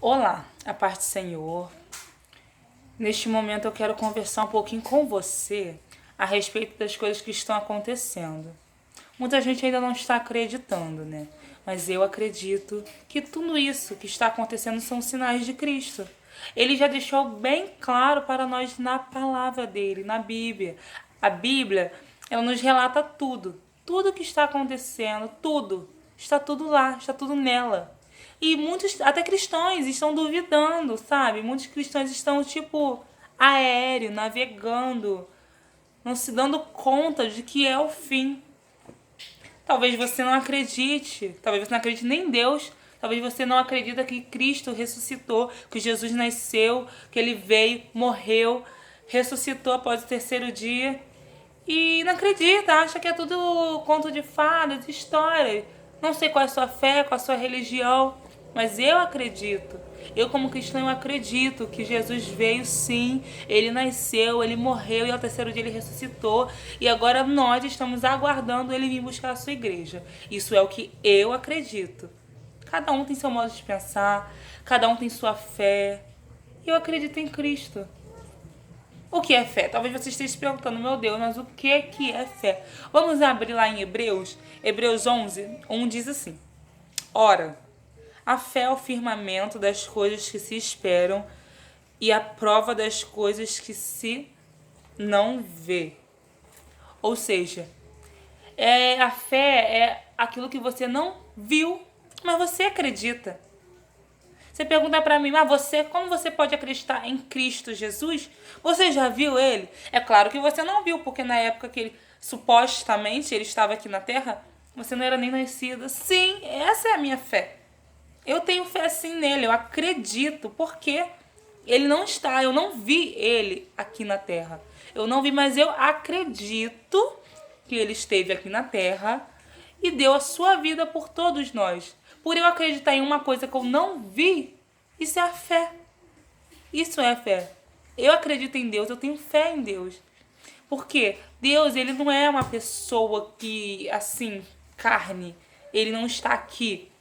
Olá, a paz do Senhor. Neste momento eu quero conversar um pouquinho com você a respeito das coisas que estão acontecendo. Muita gente ainda não está acreditando, né? Mas eu acredito que tudo isso que está acontecendo são sinais de Cristo. Ele já deixou bem claro para nós na palavra dele, na Bíblia. A Bíblia, ela nos relata tudo. Tudo que está acontecendo, tudo. Está tudo lá, está tudo nela. E muitos, até cristãos, estão duvidando, sabe? Muitos cristãos estão, tipo, aéreo, navegando, não se dando conta de que é o fim. Talvez você não acredite, talvez você não acredite nem em Deus, talvez você não acredite que Cristo ressuscitou, que Jesus nasceu, que Ele veio, morreu, ressuscitou após o terceiro dia e não acredita, acha que é tudo conto de fadas, história. Não sei qual é a sua fé, qual é a sua religião, mas eu acredito. Eu, como cristão, eu acredito que Jesus veio sim, ele nasceu, ele morreu e ao terceiro dia ele ressuscitou. E agora nós estamos aguardando ele vir buscar a sua igreja. Isso é o que eu acredito. Cada um tem seu modo de pensar, cada um tem sua fé. Eu acredito em Cristo. O que é fé? Talvez você esteja se perguntando, meu Deus, mas o que é fé? Vamos abrir lá em Hebreus. Hebreus 11, 1 diz assim: Ora, a fé é o firmamento das coisas que se esperam e a prova das coisas que se não vê. Ou seja, a fé é aquilo que você não viu, mas você acredita. Você pergunta pra mim, mas como você pode acreditar em Cristo Jesus? Você já viu ele? É claro que você não viu, porque na época que ele, supostamente, ele estava aqui na Terra, você não era nem nascida. Sim, essa é a minha fé. Eu tenho fé sim nele, eu acredito, porque ele não está, eu não vi ele aqui na Terra. Eu não vi, mas eu acredito que ele esteve aqui na Terra e deu a sua vida por todos nós. Por eu acreditar em uma coisa que eu não vi, isso é a fé. Isso é a fé. Eu acredito em Deus, eu tenho fé em Deus. Porque Deus, ele não é uma pessoa que, assim, carne. Ele não está aqui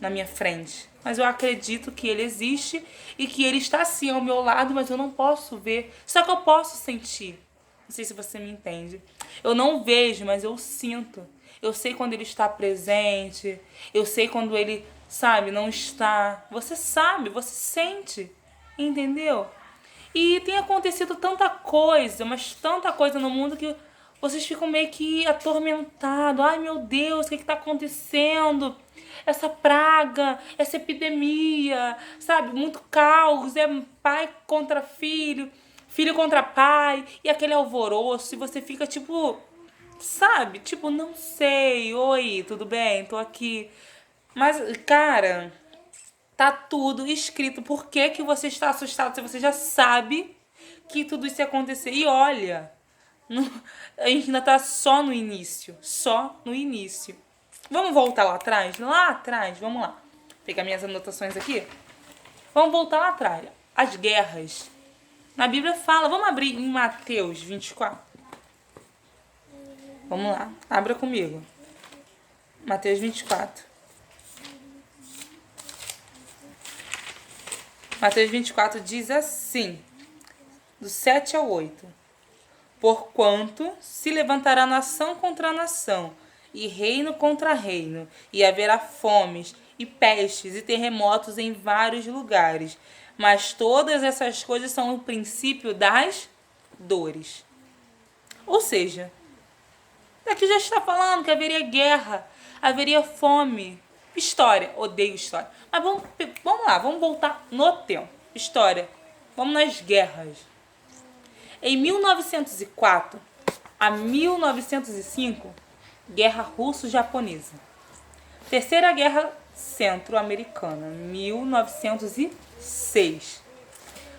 na minha frente. Mas eu acredito que ele existe e que ele está assim ao meu lado, mas eu não posso ver. Só que eu posso sentir. Não sei se você me entende. Eu não vejo, mas eu sinto. Eu sei quando ele está presente. Eu sei quando ele, sabe, não está. Você sabe, você sente. Entendeu? E tem acontecido tanta coisa, mas tanta coisa no mundo que vocês ficam meio que atormentados. Ai, meu Deus, o que está acontecendo? Essa praga, essa epidemia, sabe? Muito caos, é pai contra filho, filho contra pai, e aquele alvoroço, e você fica tipo, sabe? Tipo, não sei, oi, tudo bem? Tô aqui. Mas, cara, tá tudo escrito. Por que que você está assustado se você já sabe que tudo isso ia acontecer? E olha, a gente ainda tá só no início. Só no início. Vamos voltar lá atrás? Lá atrás, vamos lá. Vou pegar minhas anotações aqui. Vamos voltar lá atrás. As guerras. Na Bíblia fala, vamos abrir em Mateus 24. Vamos lá, abra comigo. Mateus 24. Mateus 24 diz assim, do 7 ao 8. Porquanto se levantará nação contra nação, e reino contra reino, e haverá fomes, e pestes, e terremotos em vários lugares. Mas todas essas coisas são o princípio das dores. Ou seja, aqui já está falando que haveria guerra, haveria fome. História, odeio história. Mas vamos lá, vamos voltar no tempo. História, vamos nas guerras. Em 1904 a 1905, Guerra Russo-Japonesa. Terceira Guerra Centro-Americana, 1906.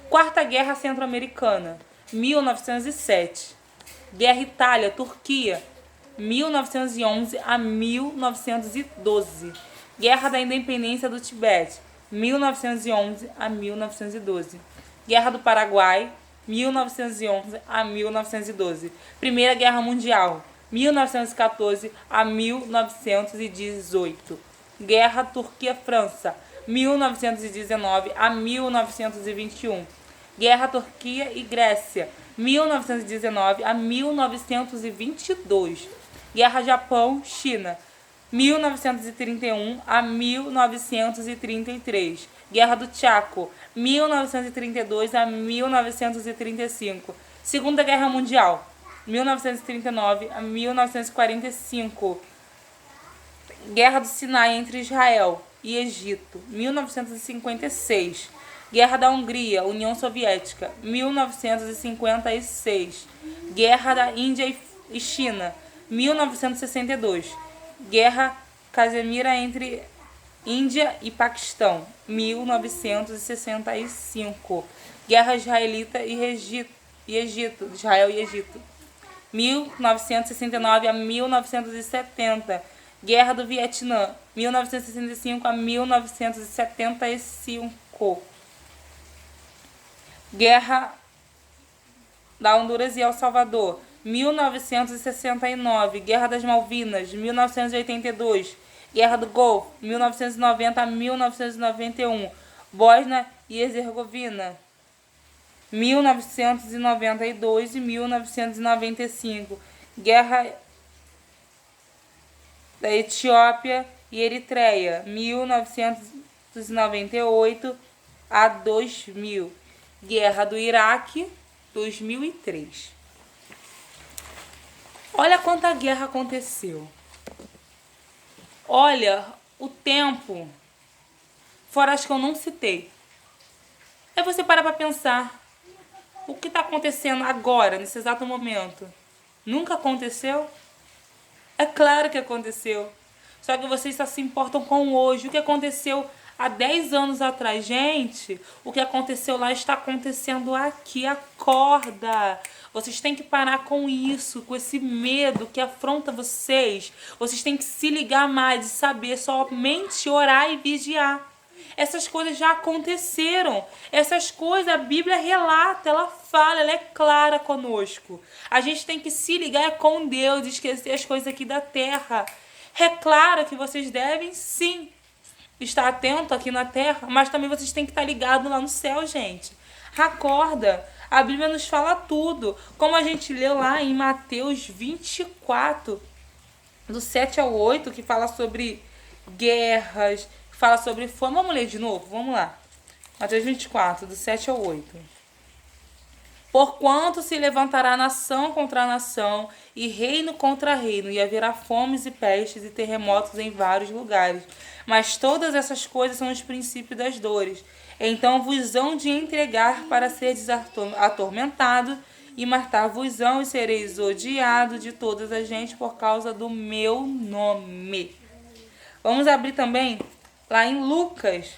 Quarta Guerra Centro-Americana, 1907. Guerra Itália-Turquia, 1911 a 1912. Guerra da Independência do Tibete, 1911 a 1912. Guerra do Paraguai, 1911 a 1912. Primeira Guerra Mundial, 1914 a 1918. Guerra Turquia-França, 1919 a 1921. Guerra Turquia e Grécia, 1919 a 1922. Guerra Japão-China, 1931 a 1933. Guerra do Chaco, 1932 a 1935. Segunda Guerra Mundial, 1939 a 1945. Guerra do Sinai entre Israel e Egito, 1956. Guerra da Hungria, União Soviética, 1956. Guerra da Índia e China, 1962. Guerra Casemira entre Índia e Paquistão, 1965. Guerra Israelita e Egito, Israel e Egito, 1969 a 1970. Guerra do Vietnã, 1965 a 1975. Guerra da Honduras e El Salvador, 1969. Guerra das Malvinas, 1982. Guerra do Golfo, 1990 a 1991. Bósnia e Herzegovina, 1992 e 1995. Guerra da Etiópia e Eritreia, 1998 a 2000. Guerra do Iraque, 2003. Olha quanta guerra aconteceu. Olha o tempo, fora as que eu não citei. Aí você para pensar, o que está acontecendo agora, nesse exato momento? Nunca aconteceu? É claro que aconteceu. Só que vocês só se importam com hoje. O que aconteceu há 10 anos atrás? Gente, o que aconteceu lá está acontecendo aqui. Acorda. Vocês têm que parar com isso, com esse medo que afronta vocês. Vocês têm que se ligar mais e saber somente orar e vigiar. Essas coisas já aconteceram. Essas coisas a Bíblia relata, ela fala, ela é clara conosco. A gente tem que se ligar com Deus e esquecer as coisas aqui da terra. É claro que vocês devem, sim, estar atento aqui na terra, mas também vocês têm que estar ligados lá no céu, gente. Acorda. A Bíblia nos fala tudo. Como a gente leu lá em Mateus 24, do 7 ao 8, que fala sobre guerras, fala sobre fome. Vamos ler de novo? Vamos lá. Mateus 24, do 7 ao 8. Porquanto se levantará nação contra nação, e reino contra reino, e haverá fomes e pestes e terremotos em vários lugares. Mas todas essas coisas são os princípios das dores. Então vos hão de entregar para seres atormentados, e matar-vos-ão, e sereis odiados de todas as gente por causa do meu nome. Vamos abrir também lá em Lucas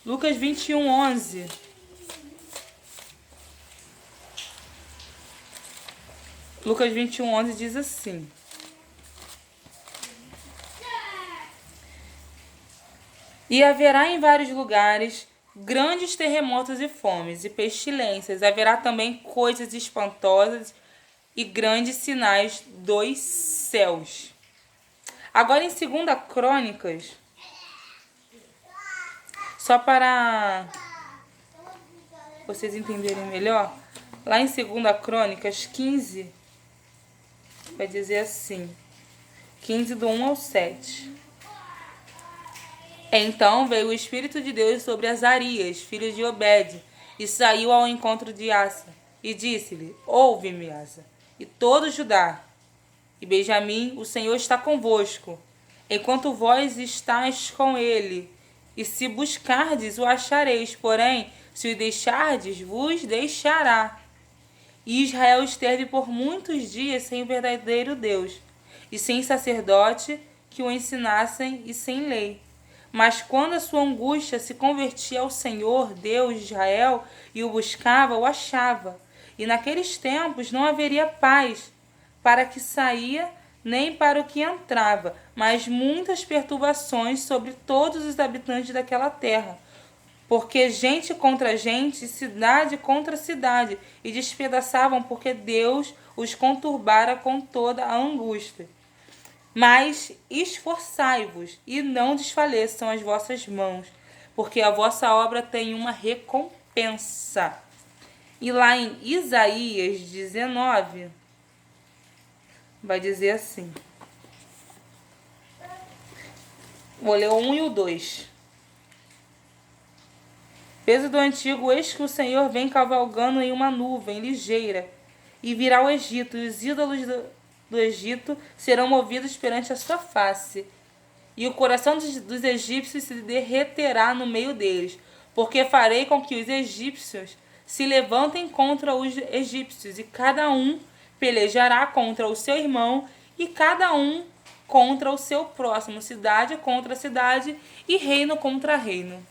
21, 11. Lucas 21, 11 diz assim: E haverá em vários lugares grandes terremotos e fomes e pestilências. Haverá também coisas espantosas e grandes sinais dos céus. Agora em 2 Crônicas, só para vocês entenderem melhor, lá em 2 Crônicas 15, vai dizer assim, 15 do 1 ao 7. Então veio o Espírito de Deus sobre Azarias, filho de Obed, e saiu ao encontro de Asa, e disse-lhe: Ouve-me, Asa, e todo Judá, e Benjamim, o Senhor está convosco, enquanto vós estáis com ele, e se buscardes, o achareis, porém, se o deixardes, vos deixará. E Israel esteve por muitos dias sem o verdadeiro Deus, e sem sacerdote que o ensinassem, e sem lei. Mas quando a sua angústia se convertia ao Senhor, Deus de Israel, e o buscava, o achava. E naqueles tempos não haveria paz para que saía, nem para o que entrava, mas muitas perturbações sobre todos os habitantes daquela terra. Porque gente contra gente, cidade contra cidade, e despedaçavam, porque Deus os conturbara com toda a angústia. Mas esforçai-vos, e não desfaleçam as vossas mãos, porque a vossa obra tem uma recompensa. E lá em Isaías 19, vai dizer assim. Vou ler o 1 e o 2. Peso do antigo, eis que o Senhor vem cavalgando em uma nuvem ligeira, e virá ao Egito, e os ídolos do Egito serão movidos perante a sua face. E o coração dos egípcios se derreterá no meio deles, porque farei com que os egípcios se levantem contra os egípcios, e cada um pelejará contra o seu irmão, e cada um contra o seu próximo, cidade contra cidade, e reino contra reino.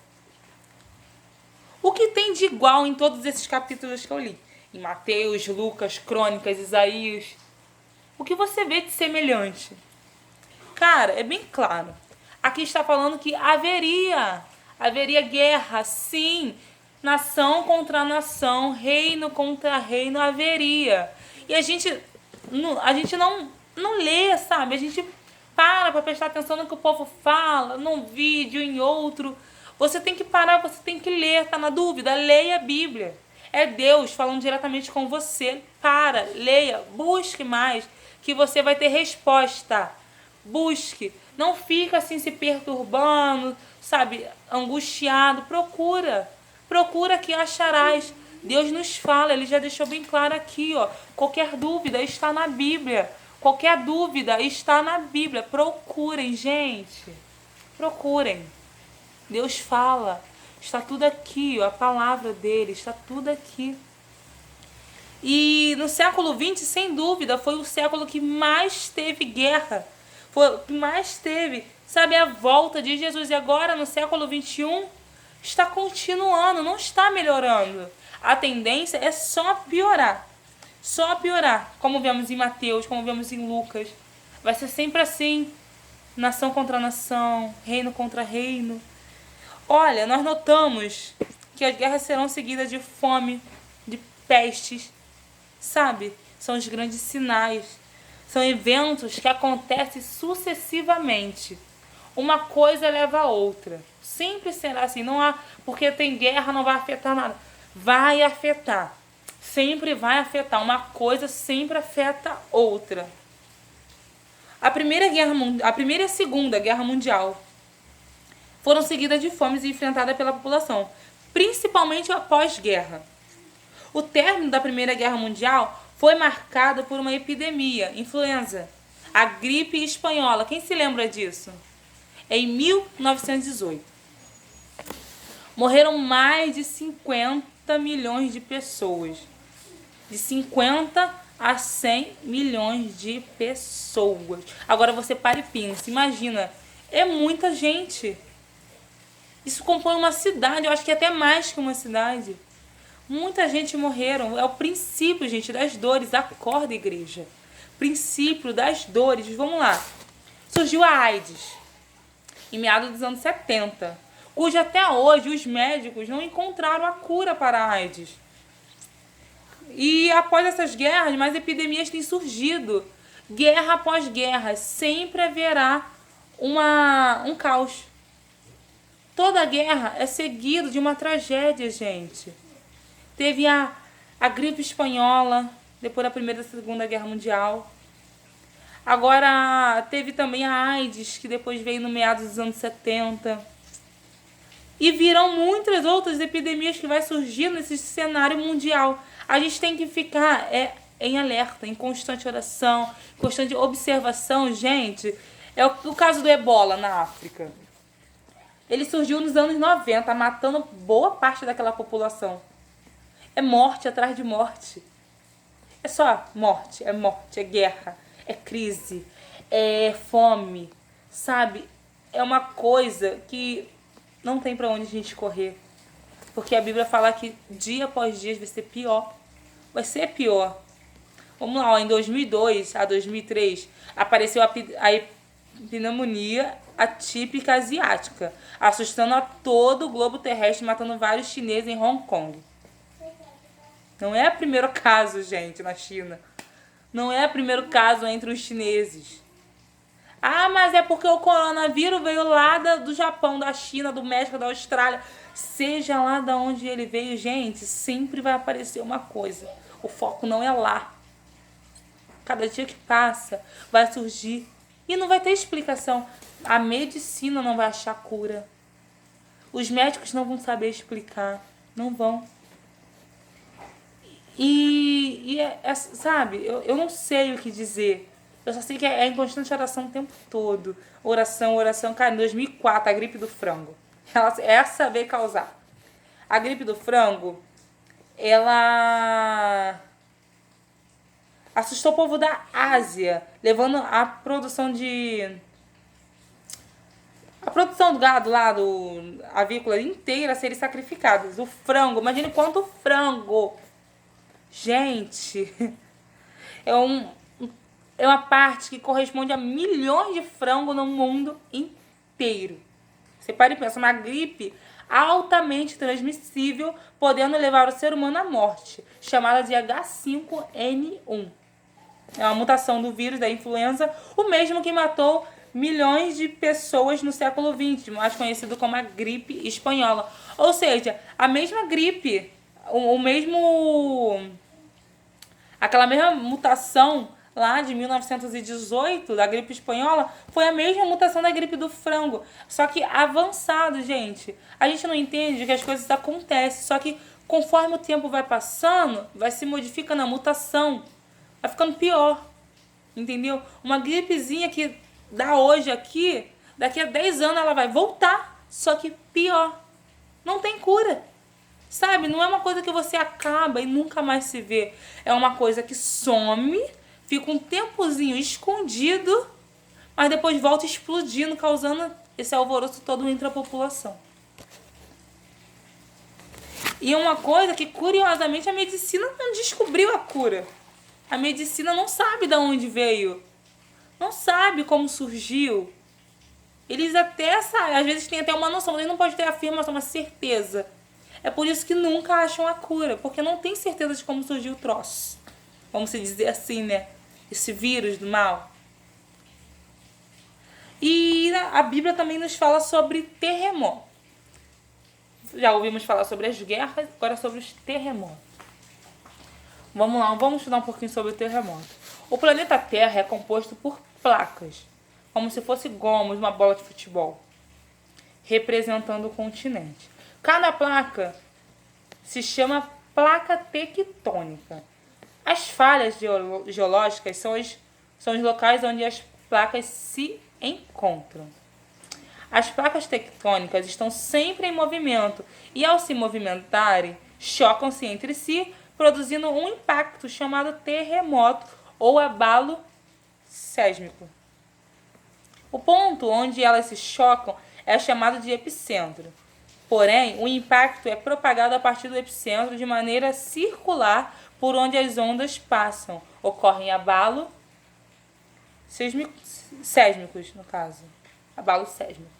O que tem de igual em todos esses capítulos que eu li? Em Mateus, Lucas, Crônicas, Isaías. O que você vê de semelhante? Cara, é bem claro. Aqui está falando que haveria guerra, sim. Nação contra nação, reino contra reino, haveria. E a gente não lê, sabe? A gente para prestar atenção no que o povo fala, num vídeo, em outro. Você tem que parar, você tem que ler. Tá na dúvida? Leia a Bíblia. É Deus falando diretamente com você. Para, leia, busque mais, que você vai ter resposta. Busque. Não fica assim se perturbando, sabe, angustiado. Procura que acharás. Deus nos fala, Ele já deixou bem claro aqui, ó. Qualquer dúvida está na Bíblia. Qualquer dúvida está na Bíblia. Procurem, gente. Procurem. Deus fala. Está tudo aqui, ó. A palavra dele está tudo aqui. E no século XX, sem dúvida, foi o século que mais teve guerra. Foi o que mais teve, sabe, a volta de Jesus. E agora, no século XXI, está continuando, não está melhorando. A tendência é só piorar. Só piorar. Como vemos em Mateus, como vemos em Lucas. Vai ser sempre assim. Nação contra nação, reino contra reino. Olha, nós notamos que as guerras serão seguidas de fome, de pestes, sabe? São os grandes sinais. São eventos que acontecem sucessivamente. Uma coisa leva a outra. Sempre será assim. Não há, porque tem guerra, não vai afetar nada. Vai afetar. Sempre vai afetar. Uma coisa sempre afeta outra. A primeira e a Segunda Guerra Mundial foram seguidas de fomes e enfrentadas pela população, principalmente após guerra. O término da Primeira Guerra Mundial foi marcado por uma epidemia, influenza, a gripe espanhola. Quem se lembra disso? Em 1918. Morreram mais de 50 milhões de pessoas. De 50 a 100 milhões de pessoas. Agora você para e pensa, imagina, é muita gente. Isso compõe uma cidade, eu acho que é até mais que uma cidade. Muita gente morreram. É o princípio, gente, das dores. Acorda, igreja. Princípio das dores. Vamos lá. Surgiu a AIDS em meados dos anos 70, cujo até hoje os médicos não encontraram a cura para a AIDS. E após essas guerras, mais epidemias têm surgido. Guerra após guerra, sempre haverá um caos. Toda guerra é seguido de uma tragédia, gente. Teve a gripe espanhola, depois da Primeira e da Segunda Guerra Mundial. Agora teve também a AIDS, que depois veio no meados dos anos 70. E virão muitas outras epidemias que vai surgir nesse cenário mundial. A gente tem que ficar em alerta, em constante oração, constante observação, gente. É o caso do Ebola na África. Ele surgiu nos anos 90, matando boa parte daquela população. É morte atrás de morte. É só morte, é guerra, é crise, é fome, sabe? É uma coisa que não tem pra onde a gente correr. Porque a Bíblia fala que dia após dia vai ser pior. Vai ser pior. Vamos lá, ó, em 2002 a 2003 apareceu a pneumonia atípica asiática, assustando a todo o globo terrestre, matando vários chineses em Hong Kong. Não é o primeiro caso, gente, na China. Não é o primeiro caso entre os chineses. Ah, mas é porque o coronavírus veio lá do Japão, da China, do México, da Austrália. Seja lá de onde ele veio, gente, sempre vai aparecer uma coisa. O foco não é lá. Cada dia que passa, vai surgir. E não vai ter explicação. A medicina não vai achar cura. Os médicos não vão saber explicar. Não vão. Sabe, eu não sei o que dizer. Eu só sei que é em constante oração o tempo todo. Oração, oração. Cara, em 2004, a gripe do frango. Essa veio causar. A gripe do frango, ela assustou o povo da Ásia, levando a produção do gado lá, do avícola inteira a serem sacrificados. O frango, imagine quanto frango. Gente, é uma parte que corresponde a milhões de frangos no mundo inteiro. Você para e pensa, uma gripe altamente transmissível, podendo levar o ser humano à morte, chamada de H5N1. É uma mutação do vírus da influenza, o mesmo que matou milhões de pessoas no século XX, mais conhecido como a gripe espanhola. Ou seja, a mesma gripe, aquela mesma mutação lá de 1918 da gripe espanhola foi a mesma mutação da gripe do frango, só que avançado, gente. A gente não entende que as coisas acontecem, só que conforme o tempo vai passando, vai se modificando a mutação, vai ficando pior, entendeu? Uma gripezinha que dá hoje aqui, daqui a 10 anos ela vai voltar, só que pior. Não tem cura. Sabe, não é uma coisa que você acaba e nunca mais se vê. É uma coisa que some, fica um tempozinho escondido, mas depois volta explodindo, causando esse alvoroço todo entre a população. E é uma coisa que, curiosamente, a medicina não descobriu a cura. A medicina não sabe de onde veio. Não sabe como surgiu. Eles até sabem, às vezes tem até uma noção, mas eles não podem ter afirmação, uma certeza. É por isso que nunca acham a cura, porque não tem certeza de como surgiu o troço. Vamos se dizer assim, né? Esse vírus do mal. E a Bíblia também nos fala sobre terremoto. Já ouvimos falar sobre as guerras, agora sobre os terremotos. Vamos lá, vamos estudar um pouquinho sobre o terremoto. O planeta Terra é composto por placas, como se fosse gomos, uma bola de futebol, representando o continente. Cada placa se chama placa tectônica. As falhas geológicas são os locais onde as placas se encontram. As placas tectônicas estão sempre em movimento e, ao se movimentarem, chocam-se entre si, produzindo um impacto chamado terremoto ou abalo sísmico. O ponto onde elas se chocam é chamado de epicentro. Porém, o impacto é propagado a partir do epicentro de maneira circular por onde as ondas passam. Ocorrem abalos sísmicos, no caso. Abalo sísmico.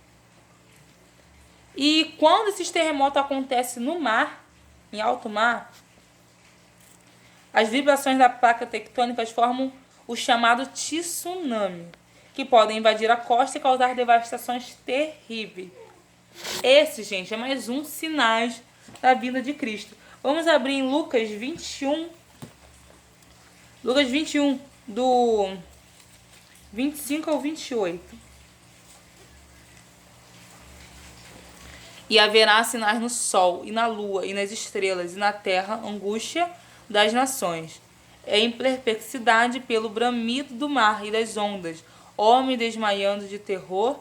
E quando esses terremotos acontecem no mar, em alto mar, as vibrações da placa tectônica formam o chamado tsunami, que podem invadir a costa e causar devastações terríveis. Esse, gente, é mais um sinal da vinda de Cristo. Vamos abrir em Lucas 21. Lucas 21, do 25 ao 28. E haverá sinais no sol, e na lua, e nas estrelas, e na terra, angústia das nações. Em perplexidade pelo bramido do mar e das ondas, homem desmaiando de terror,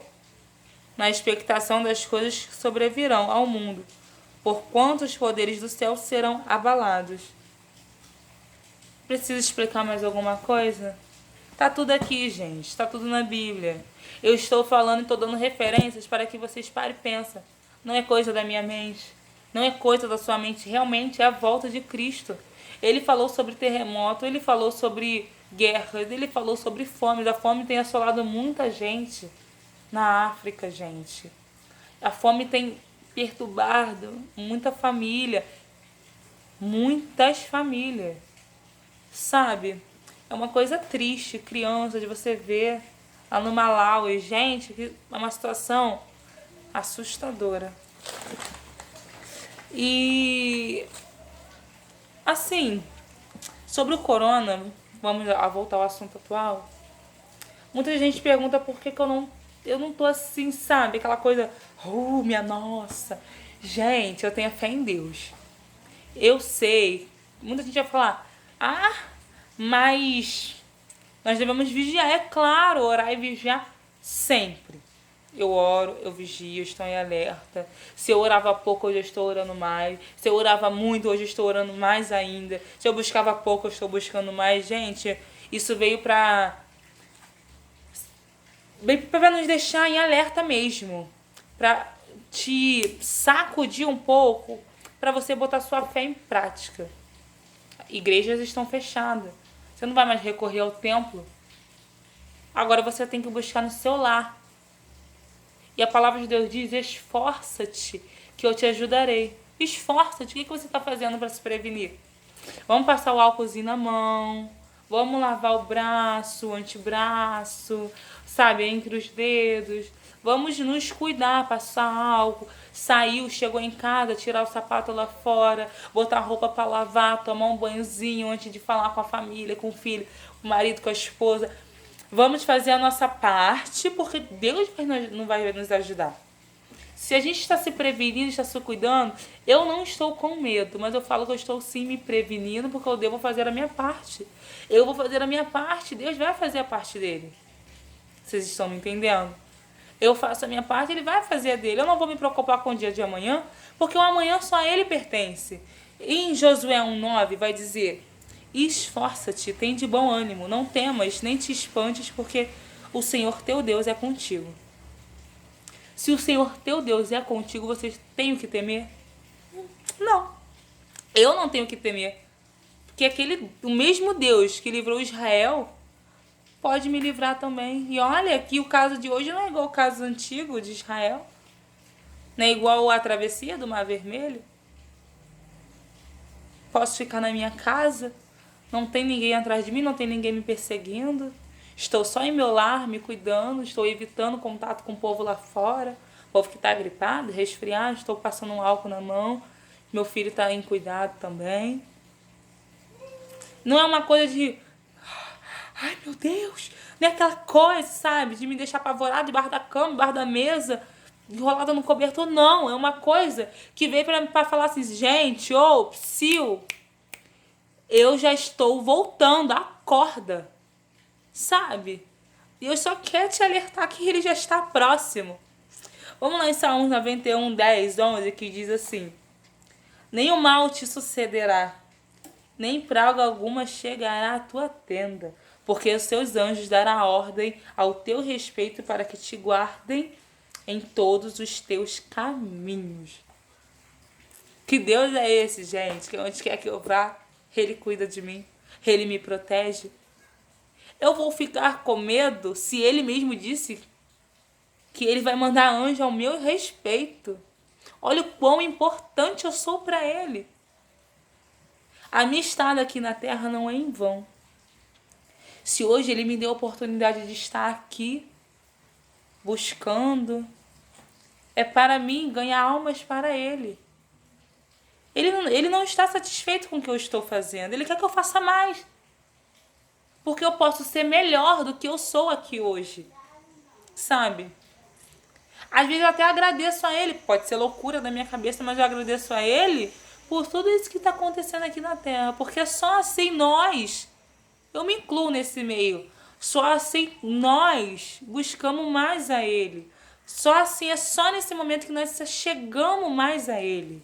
na expectação das coisas que sobrevirão ao mundo, porquanto os poderes do céu serão abalados. Preciso explicar mais alguma coisa? Tá tudo aqui, gente. Tá tudo na Bíblia. Eu estou falando e estou dando referências para que vocês parem e pensem. Não é coisa da minha mente. Não é coisa da sua mente. Realmente é a volta de Cristo. Ele falou sobre terremoto, ele falou sobre guerras, ele falou sobre fome. A fome tem assolado muita gente na África, gente. A fome tem perturbado muita família. Muitas famílias. Sabe? É uma coisa triste, criança, de você ver lá no Malawi. Gente, é uma situação assustadora. E, assim, sobre o corona, vamos voltar ao assunto atual. Muita gente pergunta por que eu não tô assim, sabe? Aquela coisa, minha nossa. Gente, eu tenho fé em Deus. Eu sei, muita gente vai falar, mas nós devemos vigiar. É claro, orar e vigiar sempre. Eu oro, eu vigio, eu estou em alerta. Se eu orava pouco, hoje eu estou orando mais. Se eu orava muito, hoje eu estou orando mais ainda. Se eu buscava pouco, eu estou buscando mais. Gente, isso veio pra nos deixar em alerta mesmo. Pra te sacudir um pouco, pra você botar sua fé em prática. Igrejas estão fechadas. Você não vai mais recorrer ao templo. Agora você tem que buscar no seu lar. E a palavra de Deus diz, esforça-te, que eu te ajudarei. Esforça-te, o que você está fazendo para se prevenir? Vamos passar o álcoolzinho na mão, vamos lavar o braço, o antebraço, sabe, entre os dedos. Vamos nos cuidar, passar álcool. Saiu, chegou em casa, tirar o sapato lá fora, botar a roupa para lavar, tomar um banhozinho antes de falar com a família, com o filho, com o marido, com a esposa. Vamos fazer a nossa parte, porque Deus não vai nos ajudar. Se a gente está se prevenindo, está se cuidando, eu não estou com medo, mas eu falo que eu estou sim me prevenindo, porque eu devo fazer a minha parte. Eu vou fazer a minha parte, Deus vai fazer a parte dele. Vocês estão me entendendo? Eu faço a minha parte, ele vai fazer a dele. Eu não vou me preocupar com o dia de amanhã, porque o amanhã só a ele pertence. E em Josué 1,9 vai dizer: esforça-te, tem de bom ânimo, não temas, nem te espantes, porque o Senhor teu Deus é contigo. Se o Senhor teu Deus é contigo, vocês têm o que temer? Não. Eu não tenho o que temer. Porque o mesmo Deus que livrou Israel pode me livrar também. E olha que o caso de hoje não é igual ao caso antigo de Israel. Não é igual a travessia do Mar Vermelho. Posso ficar na minha casa. Não tem ninguém atrás de mim, não tem ninguém me perseguindo. Estou só em meu lar, me cuidando. Estou evitando contato com o povo lá fora. O povo que está gripado, resfriado. Estou passando um álcool na mão. Meu filho está em cuidado também. Não é uma coisa de... ai, meu Deus! Não é aquela coisa, sabe? De me deixar apavorada debaixo da cama, debaixo da mesa, enrolada no cobertor. Não, é uma coisa que veio para falar assim, gente, psiu, eu já estou voltando, acorda, sabe? E eu só quero te alertar que ele já está próximo. Vamos lá em Salmos 91, 10, 11, que diz assim: nenhum mal te sucederá, nem praga alguma chegará à tua tenda, porque os seus anjos darão ordem ao teu respeito para que te guardem em todos os teus caminhos. Que Deus é esse, gente? Que onde quer que eu vá, Ele cuida de mim. Ele me protege. Eu vou ficar com medo se Ele mesmo disse que Ele vai mandar anjo ao meu respeito. Olha o quão importante eu sou para Ele. A minha estada aqui na terra não é em vão. Se hoje Ele me deu a oportunidade de estar aqui, buscando, é para mim ganhar almas para Ele. Ele não está satisfeito com o que eu estou fazendo. Ele quer que eu faça mais. Porque eu posso ser melhor do que eu sou aqui hoje. Sabe? Às vezes eu até agradeço a Ele. Pode ser loucura da minha cabeça, mas eu agradeço a Ele por tudo isso que está acontecendo aqui na Terra. Porque só assim nós, eu me incluo nesse meio, só assim nós buscamos mais a Ele. Só assim, é só nesse momento que nós chegamos mais a Ele.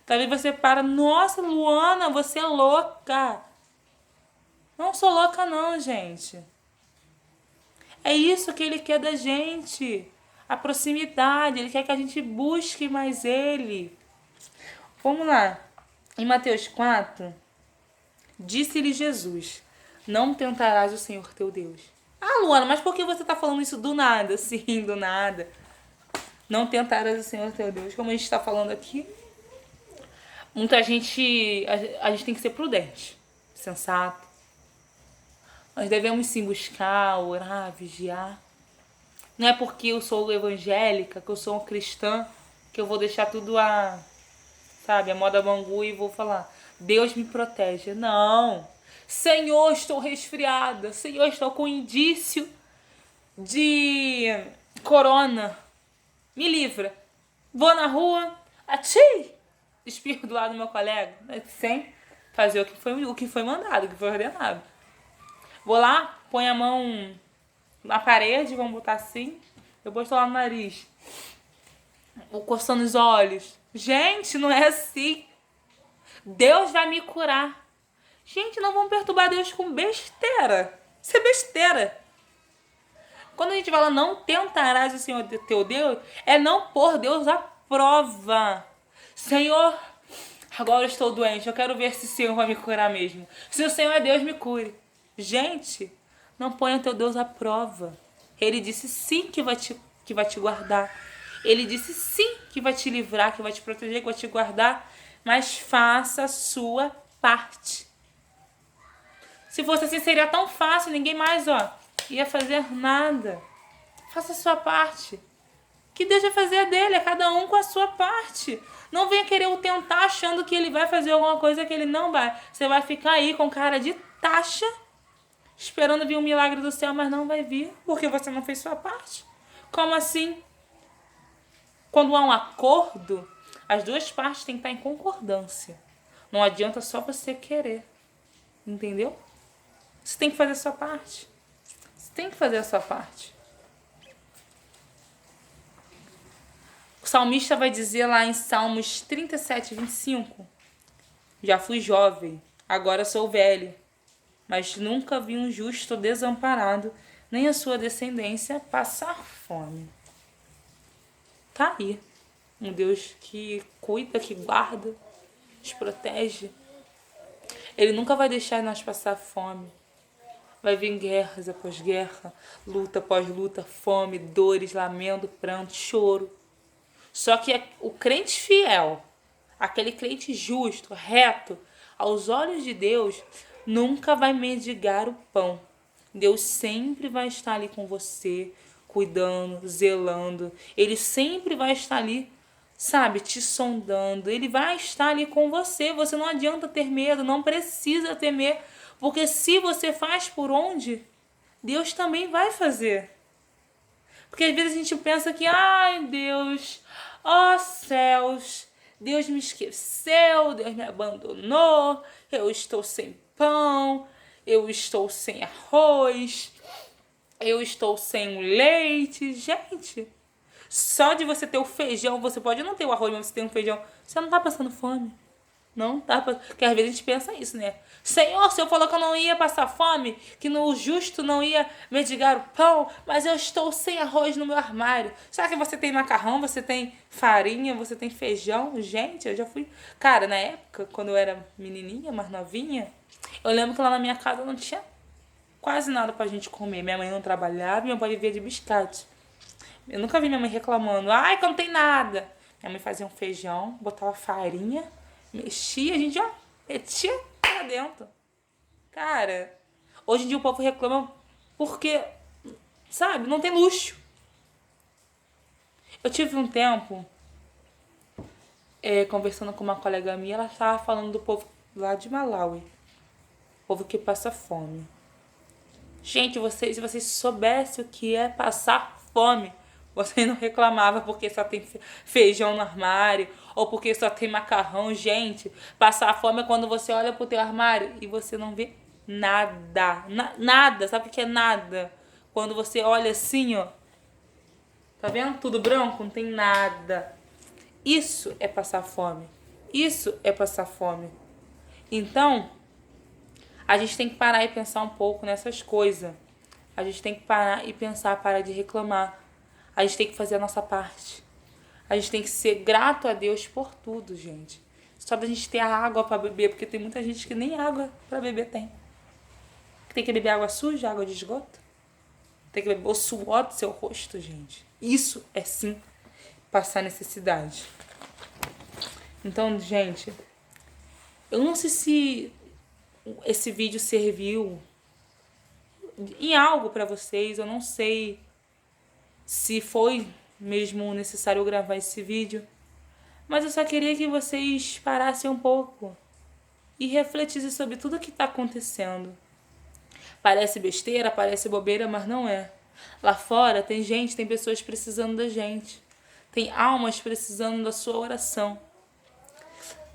Talvez você para, nossa, Luana, você é louca. Não sou louca não, gente. É isso que Ele quer da gente. A proximidade, Ele quer que a gente busque mais Ele. Vamos lá. Em Mateus 4, disse-lhe Jesus: não tentarás o Senhor teu Deus. Ah, Luana, mas por que você está falando isso do nada? Sim, do nada. Não tentarás o Senhor teu Deus. Como a gente está falando aqui, muita gente... A gente tem que ser prudente, sensato. Nós devemos sim buscar, orar, vigiar. Não é porque eu sou evangélica, que eu sou uma cristã, que eu vou deixar tudo a moda bangu e vou falar, Deus me protege. Não. Senhor, estou resfriada. Senhor, estou com indício de corona. Me livra. Vou na rua, espirro do lado do meu colega, sem fazer o que foi mandado, o que foi ordenado. Vou lá, põe a mão na parede, vamos botar assim, depois tô lá no nariz, vou coçando os olhos. Gente, não é assim. Deus vai me curar. Gente, não vamos perturbar Deus com besteira. Isso é besteira. Quando a gente fala não tentarás o Senhor teu Deus, é não pôr Deus à prova. Senhor, agora eu estou doente, eu quero ver se o Senhor vai me curar mesmo. Se o Senhor é Deus, me cure. Gente, não ponha o teu Deus à prova. Ele disse sim que vai te guardar. Ele disse sim que vai te livrar, que vai te proteger, que vai te guardar. Mas faça a sua parte. Se fosse assim, seria tão fácil, ninguém mais, ia fazer nada. Faça a sua parte. Que Deus vai fazer a dele, é cada um com a sua parte. Não venha querer o tentar achando que ele vai fazer alguma coisa que ele não vai. Você vai ficar aí com cara de taxa, esperando vir um milagre do céu, mas não vai vir, porque você não fez sua parte. Como assim? Quando há um acordo, as duas partes têm que estar em concordância. Não adianta só você querer. Entendeu? Você tem que fazer a sua parte. Você tem que fazer a sua parte. O salmista vai dizer lá em Salmos 37, 25. Já fui jovem, agora sou velho, mas nunca vi um justo desamparado, nem a sua descendência passar fome. Tá aí. Um Deus que cuida, que guarda, nos protege. Ele nunca vai deixar nós passar fome. Vai vir guerras após guerra, luta após luta, fome, dores, lamento, pranto, choro. Só que o crente fiel, aquele crente justo, reto, aos olhos de Deus, nunca vai mendigar o pão. Deus sempre vai estar ali com você, cuidando, zelando. Ele sempre vai estar ali, te sondando. Ele vai estar ali com você. Você não adianta ter medo, não precisa temer. Porque se você faz por onde, Deus também vai fazer. Porque às vezes a gente pensa que, ai Deus, ó céus, Deus me esqueceu, Deus me abandonou, eu estou sem pão, eu estou sem arroz, eu estou sem leite. Gente, só de você ter o feijão, você pode não ter o arroz, mas você tem um feijão, você não tá passando fome. Não tá, porque às vezes a gente pensa isso, né? Senhor, o Senhor falou que eu não ia passar fome, que no justo não ia mendigar o pão, mas eu estou sem arroz no meu armário. Será que você tem macarrão, você tem farinha, você tem feijão? Gente, eu já fui... Cara, na época, quando eu era menininha, mais novinha, eu lembro que lá na minha casa não tinha quase nada pra gente comer. Minha mãe não trabalhava, meu pai vivia de biscate. Eu nunca vi minha mãe reclamando, ai, que não tem nada. Minha mãe fazia um feijão, botava farinha, mexia, a gente, metia pra dentro. Cara, hoje em dia o povo reclama porque, não tem luxo. Eu tive um tempo, conversando com uma colega minha, ela estava falando do povo lá de Malawi. Povo que passa fome. Gente, se vocês soubessem o que é passar fome, você não reclamava porque só tem feijão no armário ou porque só tem macarrão. Gente, passar fome é quando você olha pro teu armário e você não vê nada. Nada. Sabe o que é nada? Quando você olha assim, tá vendo? Tudo branco, não tem nada. Isso é passar fome. Isso é passar fome. Então, a gente tem que parar e pensar um pouco nessas coisas. A gente tem que parar e pensar, parar de reclamar. A gente tem que fazer a nossa parte. A gente tem que ser grato a Deus por tudo, gente. Só pra gente ter a água pra beber, porque tem muita gente que nem água pra beber tem. Tem que beber água suja, água de esgoto. Tem que beber o suor do seu rosto, gente. Isso é sim passar necessidade. Então, gente, eu não sei se esse vídeo serviu em algo para vocês. Eu não sei se foi mesmo necessário eu gravar esse vídeo, mas eu só queria que vocês parassem um pouco e refletissem sobre tudo que está acontecendo. Parece besteira, parece bobeira, mas não é. Lá fora tem gente, tem pessoas precisando da gente. Tem almas precisando da sua oração.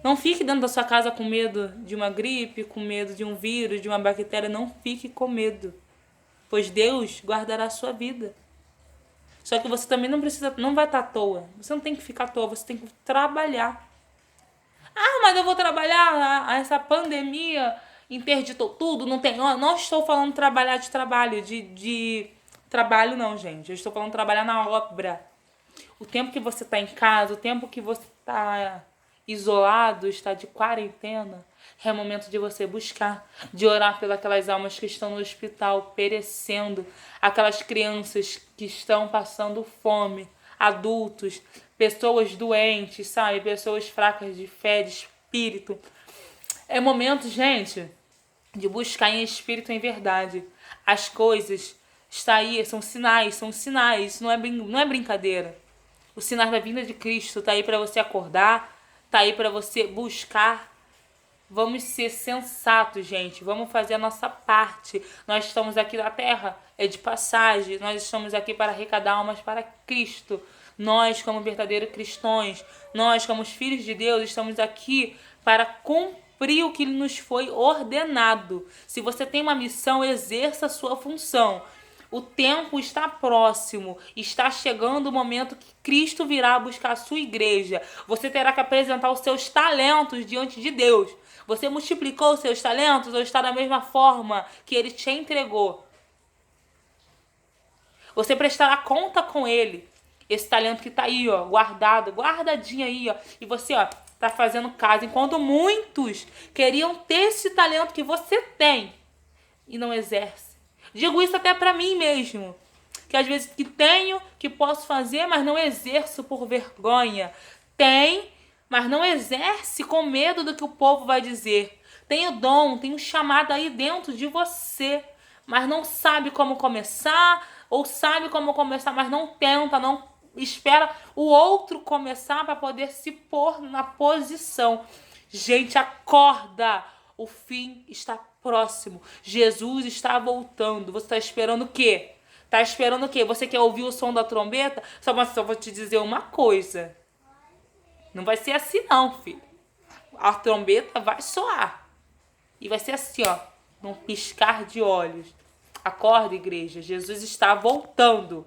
Não fique dentro da sua casa com medo de uma gripe, com medo de um vírus, de uma bactéria. Não fique com medo, pois Deus guardará a sua vida. Só que você também não vai estar à toa. Você não tem que ficar à toa, você tem que trabalhar. Ah, mas eu vou trabalhar, essa pandemia interditou tudo, não tem... Não estou falando trabalhar de trabalho, de trabalho não, gente. Eu estou falando trabalhar na obra. O tempo que você está em casa, o tempo que você está isolado, está de quarentena, é o momento de você buscar, de orar pelas almas que estão no hospital, perecendo, aquelas crianças que estão passando fome, adultos, pessoas doentes, sabe? Pessoas fracas de fé, de espírito. É momento, gente, de buscar em espírito, em verdade. As coisas está aí, são sinais, não é brincadeira. O sinal da vinda de Cristo está aí para você acordar, está aí para você buscar. Vamos ser sensatos, gente. Vamos fazer a nossa parte. Nós estamos aqui na terra, é de passagem. Nós estamos aqui para arrecadar almas para Cristo. Nós, como verdadeiros cristãos, nós, como os filhos de Deus, estamos aqui para cumprir o que nos foi ordenado. Se você tem uma missão, exerça a sua função. O tempo está próximo, está chegando o momento que Cristo virá buscar a sua igreja. Você terá que apresentar os seus talentos diante de Deus. Você multiplicou os seus talentos ou está da mesma forma que Ele te entregou? Você prestará conta com Ele. Esse talento que está aí, ó, guardado, guardadinho aí, ó, e você, ó, está fazendo caso. Enquanto muitos queriam ter esse talento que você tem e não exerce. Digo isso até para mim mesmo, que às vezes que tenho, que posso fazer, mas não exerço por vergonha. Tem, mas não exerce com medo do que o povo vai dizer. Tem o dom, tem um chamado aí dentro de você, mas não sabe como começar, ou sabe como começar, mas não tenta, não espera o outro começar para poder se pôr na posição. Gente, acorda! O fim está próximo. Jesus está voltando. Você está esperando o quê? Está esperando o quê? Você quer ouvir o som da trombeta? Só vou te dizer uma coisa. Não vai ser assim não, filho. A trombeta vai soar. E vai ser assim, ó. Num piscar de olhos. Acorda, igreja. Jesus está voltando.